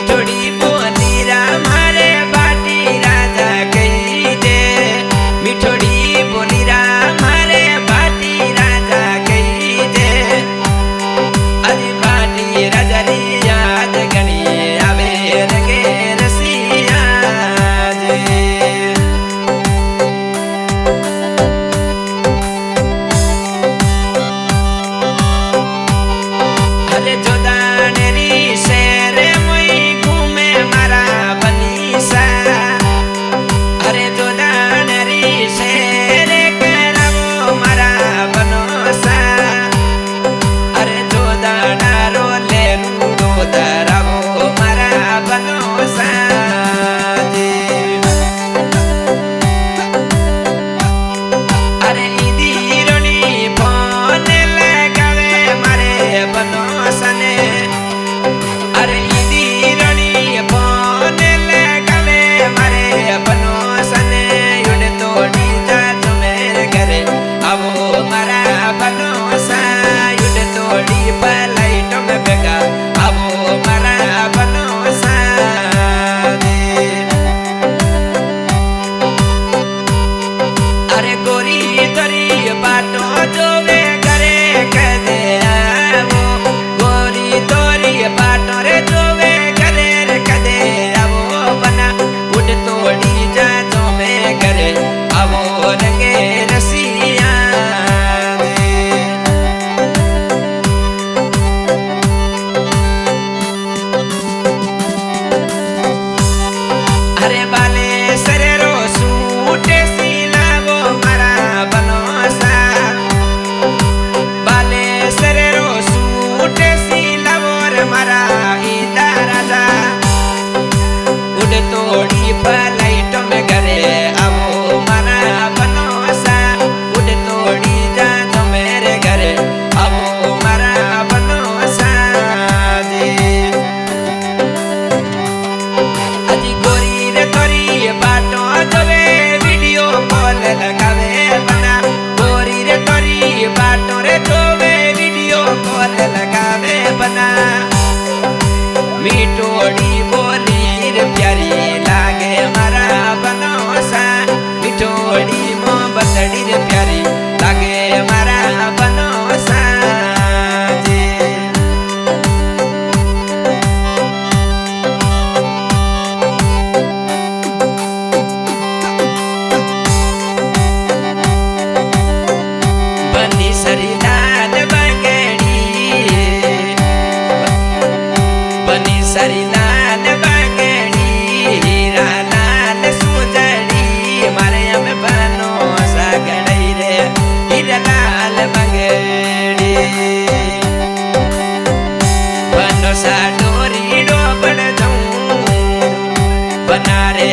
મીઠોડી બોલી મારે બાટી રાજા કહી દે મીઠોડી બોલી મારે બાટી રાજા કહી દે આજે બાટી રાજા રી યાદ ઘણી આવે રંગે રસિયા જે અરે જોદાણ રી શેર મોઈ ઘૂમે મારા બનીસા અરે જોદાણ રી શેર કરાવો મારા બનોસા અરે જોદાણ રો લે લૂડો ધરાવો મારા બનોસા અરે ઈદીરોની ફોન લગાવે મારે બનોસને અરે ઈદીરોની ફોન લગાવે મારે બનોસને યુડ તોડી જાજો મેરે ઘરે આવો મારા બનોસા યુડ તોડી પલાઈટો મે ભેગા આવો મારા બનોસા અરે ગોરી તરી બાટો જોવે ઘરે કદે આવો ગોરી તોરી બાટો રે જોવે ઘરે રે કદે આવો બના ઉડ તોડી જાજો મે ઘરે આવો રંગે રસિયા અરે બાલે સરેરો સૂટે સિલાવો મારા બનોસા બાલે સરેરો સૂટે સિલાવો રે મારા ઈદા રાજા ઉડ તોડી પલાઈટો મે ઘરે આવો મારા બનોસા ઉડ તોડી જાજો મેરે ઘરે આવો મારા બનોસા અજી ગોરી રે તોરી બાટો જોવે વિડિયો કોલ લગાવે બના ગોરી રે તોરી બાટો રે જોવે વિડિયો કોલ લગાવે બના મીઠોડી બોલી રે પ્યારી લાગે મારા બનોસા મીઠોડી મો બતડી રે પ્યારી લાગે મારા બનોસા જે બની સરી લાલ બગડી બની સરી લાલ બગડી હીરા લાલ સુજડી મારે અમે બનોસા ગડાઈ રે હીરા લાલ બગડી બનોસા ડોરી ડોબડ જઉં બનારે